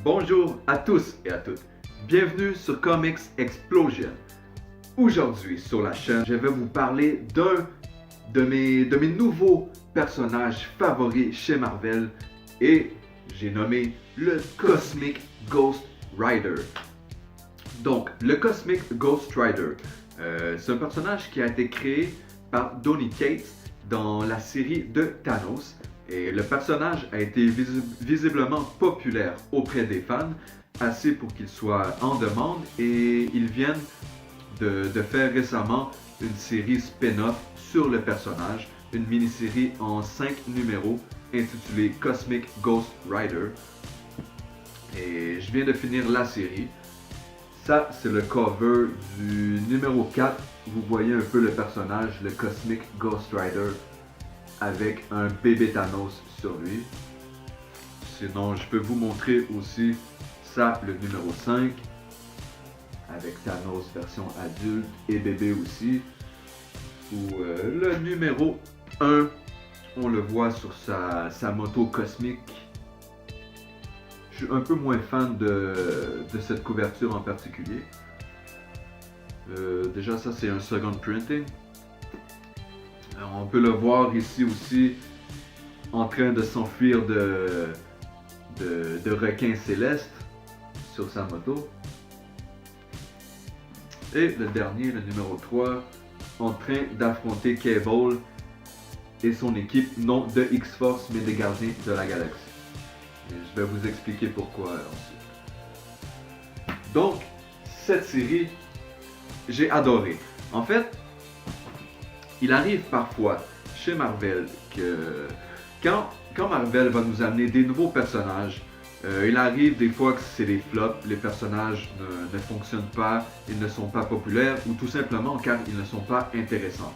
Bonjour à tous et à toutes. Bienvenue sur Comics Explosion. Aujourd'hui sur la chaîne, je vais vous parler d'un de mes nouveaux personnages favoris chez Marvel et j'ai nommé le Cosmic Ghost Rider. Donc, le Cosmic Ghost Rider, c'est un personnage qui a été créé par Donny Cates dans la série de Thanos. Et le personnage a été visiblement populaire auprès des fans, assez pour qu'il soit en demande, et ils viennent de faire récemment une série spin-off sur le personnage, une mini-série en 5 numéros intitulée Cosmic Ghost Rider. Et je viens de finir la série. Ça, c'est le cover du numéro 4. Vous voyez un peu le personnage, le Cosmic Ghost Rider, avec un bébé Thanos sur lui. Sinon, je peux vous montrer aussi ça, le numéro 5, avec Thanos version adulte et bébé aussi. Ou le numéro 1, on le voit sur sa moto cosmique. Je suis un peu moins fan de cette couverture en particulier. Déjà, ça c'est un second printing. On peut le voir ici aussi en train de s'enfuir de requins célestes sur sa moto. Et le dernier, le numéro 3, en train d'affronter Cable et son équipe, non de X-Force mais des Gardiens de la Galaxie. Et je vais vous expliquer pourquoi ensuite. Donc, cette série, j'ai adoré. En fait, il arrive parfois chez Marvel que quand Marvel va nous amener des nouveaux personnages, il arrive des fois que c'est des flops, les personnages ne fonctionnent pas, ils ne sont pas populaires ou tout simplement car ils ne sont pas intéressants.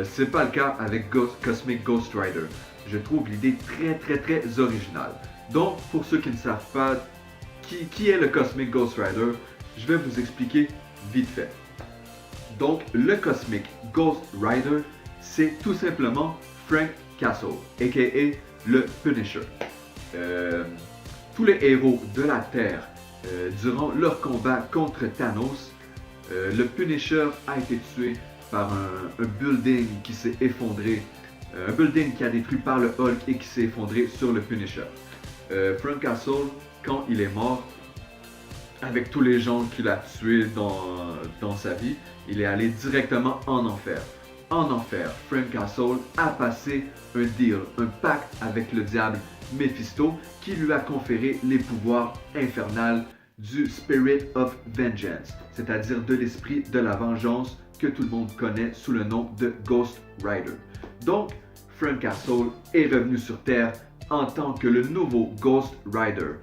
C'est pas le cas avec Cosmic Ghost Rider. Je trouve l'idée très originale. Donc pour ceux qui ne savent pas qui est le Cosmic Ghost Rider, je vais vous expliquer vite fait. Donc, le Cosmic Ghost Rider, c'est tout simplement Frank Castle, a.k.a. le Punisher. Tous les héros de la Terre, durant leur combat contre Thanos, le Punisher a été tué par un building qui s'est effondré, un building qui a détruit par le Hulk et qui s'est effondré sur le Punisher. Frank Castle, quand il est mort, avec tous les gens qu'il a tués dans sa vie, il est allé directement en enfer. En enfer, Frank Castle a passé un deal, un pacte avec le diable Mephisto qui lui a conféré les pouvoirs infernaux du Spirit of Vengeance, c'est-à-dire de l'esprit de la vengeance que tout le monde connaît sous le nom de Ghost Rider. Donc, Frank Castle est revenu sur Terre en tant que le nouveau Ghost Rider.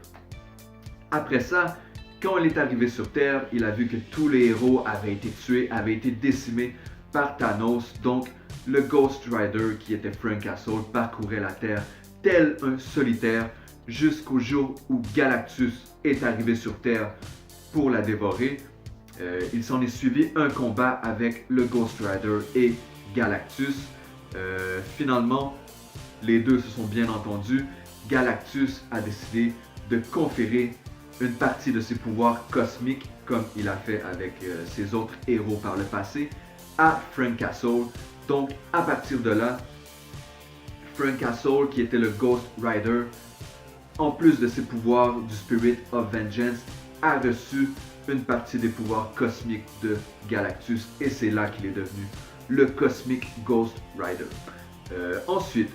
Après ça, quand il est arrivé sur Terre, il a vu que tous les héros avaient été tués, avaient été décimés par Thanos. Donc, le Ghost Rider, qui était Frank Castle, parcourait la Terre tel un solitaire jusqu'au jour où Galactus est arrivé sur Terre pour la dévorer. Il s'en est suivi un combat avec le Ghost Rider et Galactus. Finalement, les deux se sont bien entendus. Galactus a décidé de conférer une partie de ses pouvoirs cosmiques, comme il a fait avec ses autres héros par le passé, à Frank Castle. Donc, à partir de là, Frank Castle, qui était le Ghost Rider, en plus de ses pouvoirs du Spirit of Vengeance, a reçu une partie des pouvoirs cosmiques de Galactus, et c'est là qu'il est devenu le Cosmic Ghost Rider. Ensuite,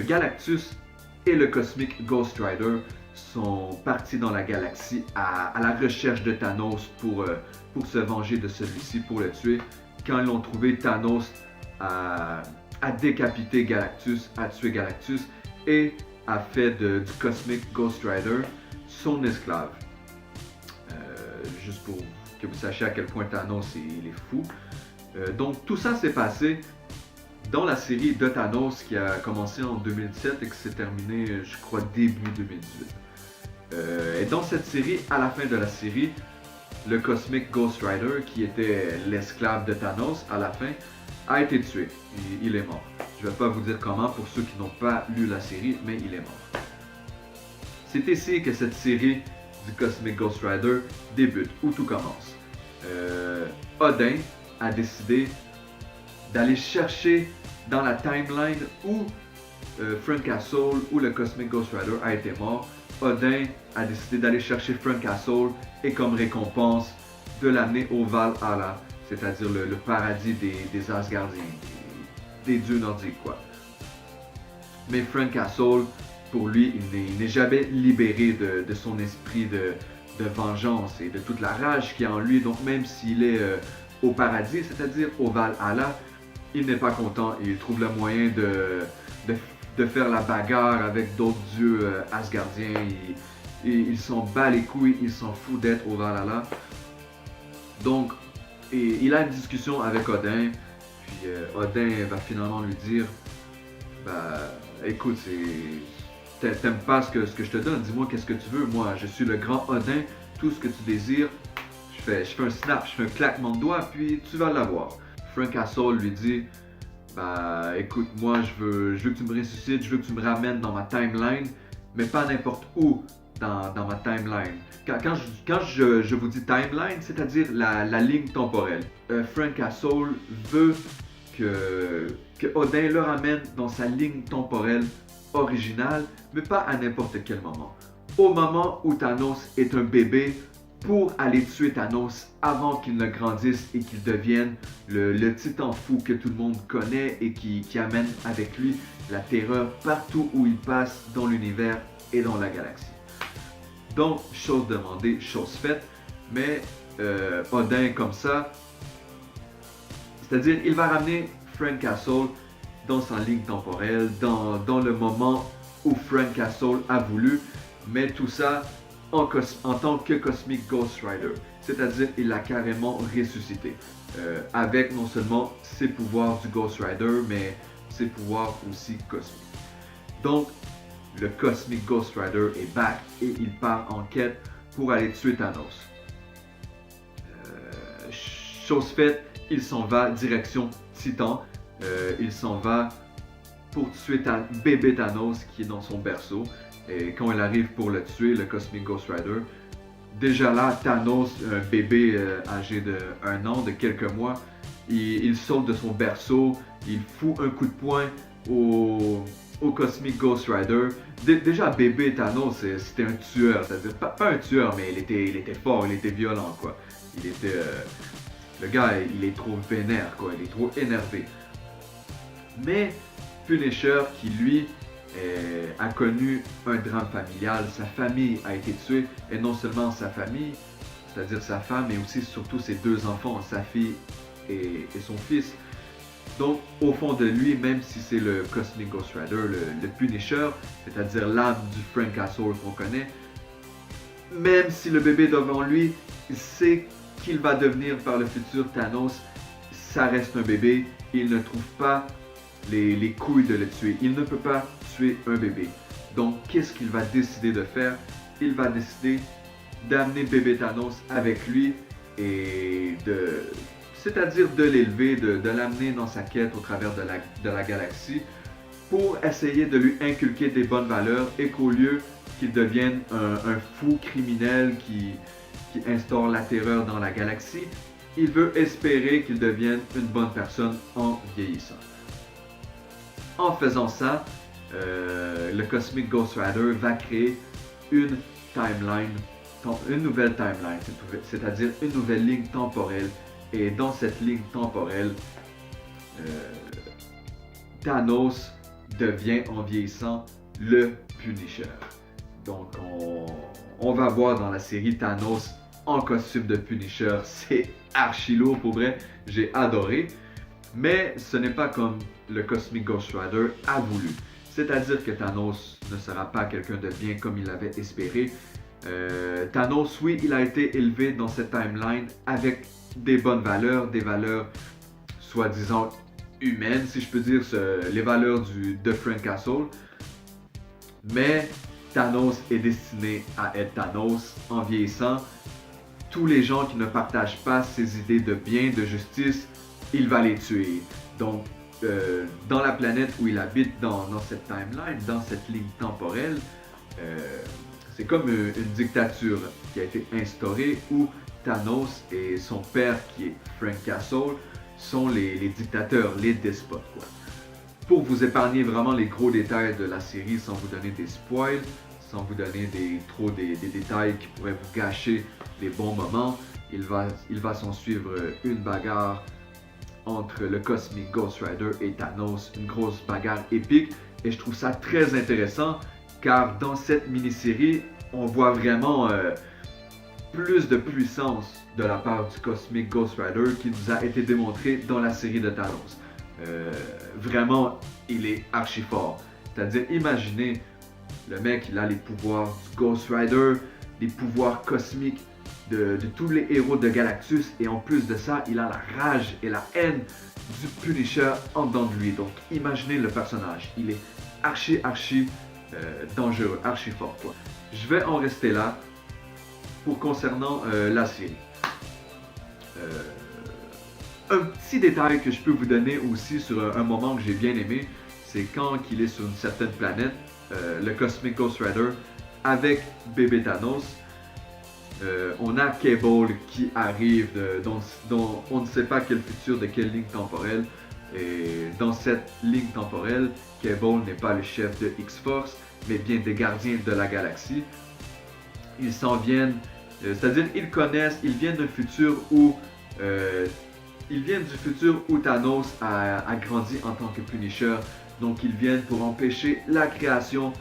Galactus et le Cosmic Ghost Rider sont partis dans la galaxie à la recherche de Thanos pour se venger de celui-ci, pour le tuer. Quand ils l'ont trouvé, Thanos a décapité Galactus, a tué Galactus et a fait du Cosmic Ghost Rider son esclave. Juste pour que vous sachiez à quel point Thanos il est fou. Donc tout ça s'est passé dans la série de Thanos qui a commencé en 2017 et qui s'est terminée, je crois, début 2018. Et dans cette série, à la fin de la série, le Cosmic Ghost Rider, qui était l'esclave de Thanos à la fin, a été tué. Il est mort. Je ne vais pas vous dire comment pour ceux qui n'ont pas lu la série, mais il est mort. C'est ici que cette série du Cosmic Ghost Rider débute, où tout commence. Odin a décidé d'aller chercher dans la timeline où Frank Castle, où le Cosmic Ghost Rider a été mort. Odin a décidé d'aller chercher Frank Castle et comme récompense de l'amener au Valhalla, c'est-à-dire le paradis des Asgardiens, des dieux nordiques, quoi. Mais Frank Castle, pour lui, il n'est jamais libéré de son esprit de vengeance et de toute la rage qu'il y a en lui. Donc même s'il est au paradis, c'est-à-dire au Valhalla, il n'est pas content et il trouve le moyen de faire la bagarre avec d'autres dieux asgardiens. Il s'en bat les couilles, il s'en fout d'être au Valhalla. Donc, il a une discussion avec Odin, puis Odin va finalement lui dire bah, écoute, t'aimes pas ce que je te donne, dis-moi qu'est-ce que tu veux. Moi, je suis le grand Odin, tout ce que tu désires, je fais un snap, je fais un claquement de doigts, puis tu vas l'avoir. Frank Castle lui dit bah écoute, moi je veux que tu me ressuscites, je veux que tu me ramènes dans ma timeline, mais pas n'importe où dans ma timeline. Quand je vous dis timeline, c'est-à-dire la ligne temporelle. Frank Castle veut que Odin le ramène dans sa ligne temporelle originale, mais pas à n'importe quel moment. Au moment où Thanos est un bébé, pour aller tuer Thanos avant qu'il ne grandisse et qu'il devienne le titan fou que tout le monde connaît et qui amène avec lui la terreur partout où il passe dans l'univers et dans la galaxie. Donc, chose demandée, chose faite, mais Odin comme ça, c'est-à-dire il va ramener Frank Castle dans sa ligne temporelle, dans le moment où Frank Castle a voulu, mais tout ça en tant que Cosmic Ghost Rider. C'est-à-dire il l'a carrément ressuscité. Avec non seulement ses pouvoirs du Ghost Rider, mais ses pouvoirs aussi cosmiques. Donc, le Cosmic Ghost Rider est back et il part en quête pour aller tuer Thanos. Chose faite, il s'en va direction Titan. Il s'en va pour tuer bébé Thanos qui est dans son berceau. Et quand il arrive pour le tuer, le Cosmic Ghost Rider, déjà là, Thanos, un bébé âgé de 1 an, de quelques mois, il saute de son berceau, il fout un coup de poing au Cosmic Ghost Rider. Déjà, bébé Thanos, c'était un tueur, c'est-à-dire pas un tueur, mais il était fort, il était violent, quoi. Le gars, il est trop vénère, quoi, il est trop énervé. Mais Punisher, qui lui a connu un drame familial, sa famille a été tuée, et non seulement sa famille, c'est-à-dire sa femme, mais aussi surtout ses 2 enfants, sa fille et son fils. Donc, au fond de lui, même si c'est le Cosmic Ghost Rider, le Punisher, c'est-à-dire l'âme du Frank Castle qu'on connaît, même si le bébé devant lui, il sait qu'il va devenir par le futur Thanos, ça reste un bébé, il ne trouve pas les couilles de le tuer. Il ne peut pas tuer un bébé. Donc, qu'est-ce qu'il va décider de faire? Il va décider d'amener bébé Thanos avec lui et c'est-à-dire de l'élever, de l'amener dans sa quête au travers de la galaxie pour essayer de lui inculquer des bonnes valeurs et qu'au lieu qu'il devienne un fou criminel qui instaure la terreur dans la galaxie, il veut espérer qu'il devienne une bonne personne en vieillissant. En faisant ça, le Cosmic Ghost Rider va créer une nouvelle timeline, c'est-à-dire une nouvelle ligne temporelle. Et dans cette ligne temporelle, Thanos devient en vieillissant le Punisher. Donc on va voir dans la série Thanos en costume de Punisher, c'est archi lourd pour vrai, j'ai adoré. Mais ce n'est pas comme le Cosmic Ghost Rider a voulu. C'est-à-dire que Thanos ne sera pas quelqu'un de bien comme il l'avait espéré. Thanos, oui, il a été élevé dans cette timeline avec des bonnes valeurs, des valeurs soi-disant humaines, si je peux dire, les valeurs de Frank Castle. Mais Thanos est destiné à être Thanos en vieillissant. Tous les gens qui ne partagent pas ses idées de bien, de justice, il va les tuer. Donc, dans la planète où il habite, dans cette timeline, dans cette ligne temporelle, c'est comme une dictature qui a été instaurée où Thanos et son père, qui est Frank Castle, sont les dictateurs, les despotes, quoi. Pour vous épargner vraiment les gros détails de la série sans vous donner des spoils, sans vous donner des détails qui pourraient vous gâcher les bons moments, il va s'en suivre une bagarre entre le Cosmic Ghost Rider et Thanos, une grosse bagarre épique, et je trouve ça très intéressant car dans cette mini-série, on voit vraiment plus de puissance de la part du Cosmic Ghost Rider qui nous a été démontré dans la série de Thanos. Vraiment, il est archi fort. C'est-à-dire, imaginez, le mec, il a les pouvoirs du Ghost Rider, les pouvoirs cosmiques de tous les héros de Galactus, et en plus de ça, il a la rage et la haine du Punisher en dedans de lui. Donc, imaginez le personnage. Il est archi dangereux, archi fort, quoi. Je vais en rester là pour concernant la série. Un petit détail que je peux vous donner aussi sur un moment que j'ai bien aimé, c'est quand il est sur une certaine planète, le Cosmic Ghost Rider, avec bébé Thanos. On a Cable qui arrive dont on ne sait pas quel futur de quelle ligne temporelle. Et dans cette ligne temporelle, Cable n'est pas le chef de X-Force, mais bien des gardiens de la galaxie. Ils s'en viennent, c'est-à-dire ils viennent d'un futur où Thanos a grandi en tant que Punisher. Donc ils viennent pour empêcher la création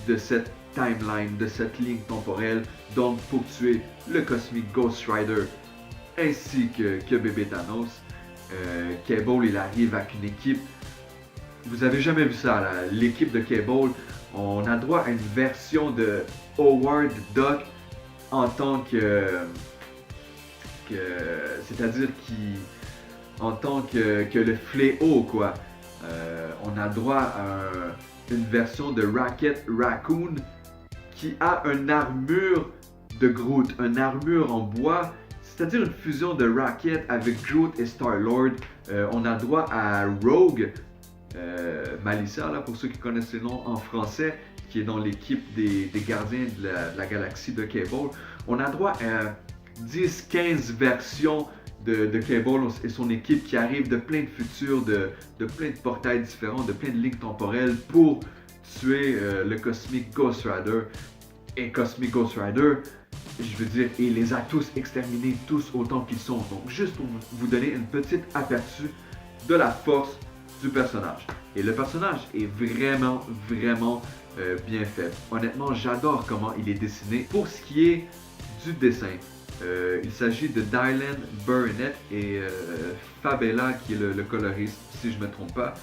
de cette timeline, de cette ligne temporelle, donc pour tuer le Cosmic Ghost Rider ainsi que bébé Thanos. Cable, il arrive avec une équipe. Vous avez jamais vu ça, l'équipe de Cable. On a droit à une version de Howard Duck en tant c'est-à-dire en tant que le fléau, quoi. On a droit à une version de Rocket Raccoon qui a une armure de Groot, une armure en bois, c'est-à-dire une fusion de Rocket avec Groot et Star-Lord. On a droit à Rogue, Melissa, là, pour ceux qui connaissent le nom en français, qui est dans l'équipe des gardiens de la galaxie de Cable. On a droit à 10-15 versions de Cable et son équipe qui arrivent de plein de futurs, de plein de portails différents, de plein de lignes temporelles pour tuer le Cosmic Ghost Rider. Et Cosmic Ghost Rider, je veux dire, il les a tous exterminés, tous autant qu'ils sont. Donc juste pour vous donner une petite aperçu de la force du personnage. Et le personnage est vraiment bien fait. Honnêtement, j'adore comment il est dessiné. Pour ce qui est du dessin, il s'agit de Dylan Burnett et Fabella qui est le coloriste, si je ne me trompe pas.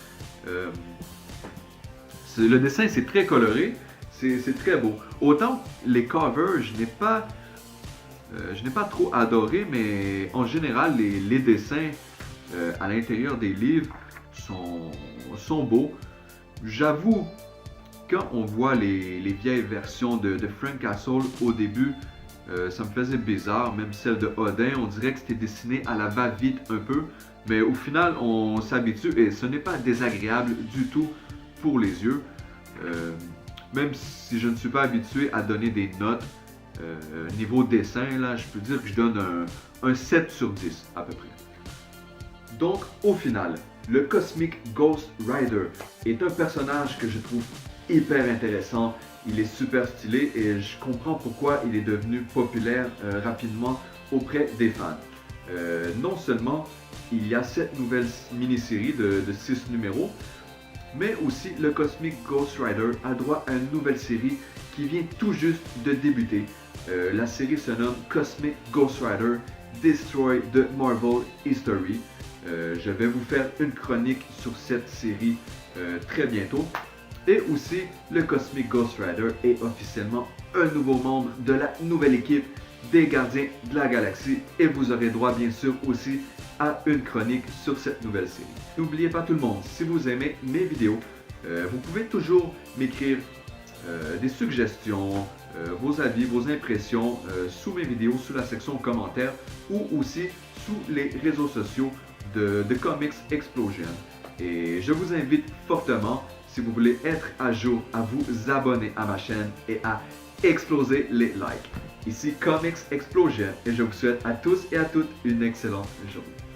Le dessin, c'est très coloré, c'est très beau. Autant les covers, je n'ai pas trop adoré, mais en général, les dessins à l'intérieur des livres sont beaux. J'avoue, quand on voit les vieilles versions de Frank Castle au début, ça me faisait bizarre, même celle de Odin, on dirait que c'était dessiné à la va-vite un peu, mais au final on s'habitue et ce n'est pas désagréable du tout pour les yeux, même si je ne suis pas habitué à donner des notes niveau dessin, là je peux dire que je donne un 7 sur 10 à peu près. Donc au final, le Cosmic Ghost Rider est un personnage que je trouve hyper intéressant. Il est super stylé et je comprends pourquoi il est devenu populaire rapidement auprès des fans. Non seulement il y a cette nouvelle mini-série de 6 numéros, mais aussi le Cosmic Ghost Rider a droit à une nouvelle série qui vient tout juste de débuter. La série se nomme Cosmic Ghost Rider Destroy the Marvel History. Je vais vous faire une chronique sur cette série très bientôt. Et aussi, le Cosmic Ghost Rider est officiellement un nouveau membre de la nouvelle équipe des Gardiens de la Galaxie. Et vous aurez droit bien sûr aussi à une chronique sur cette nouvelle série. N'oubliez pas tout le monde, si vous aimez mes vidéos, vous pouvez toujours m'écrire des suggestions, vos avis, vos impressions sous mes vidéos, sous la section commentaires ou aussi sous les réseaux sociaux de Comics Explosion. Et je vous invite fortement, si vous voulez être à jour, à vous abonner à ma chaîne et à explosez les likes. Ici Comics Explosion et je vous souhaite à tous et à toutes une excellente journée.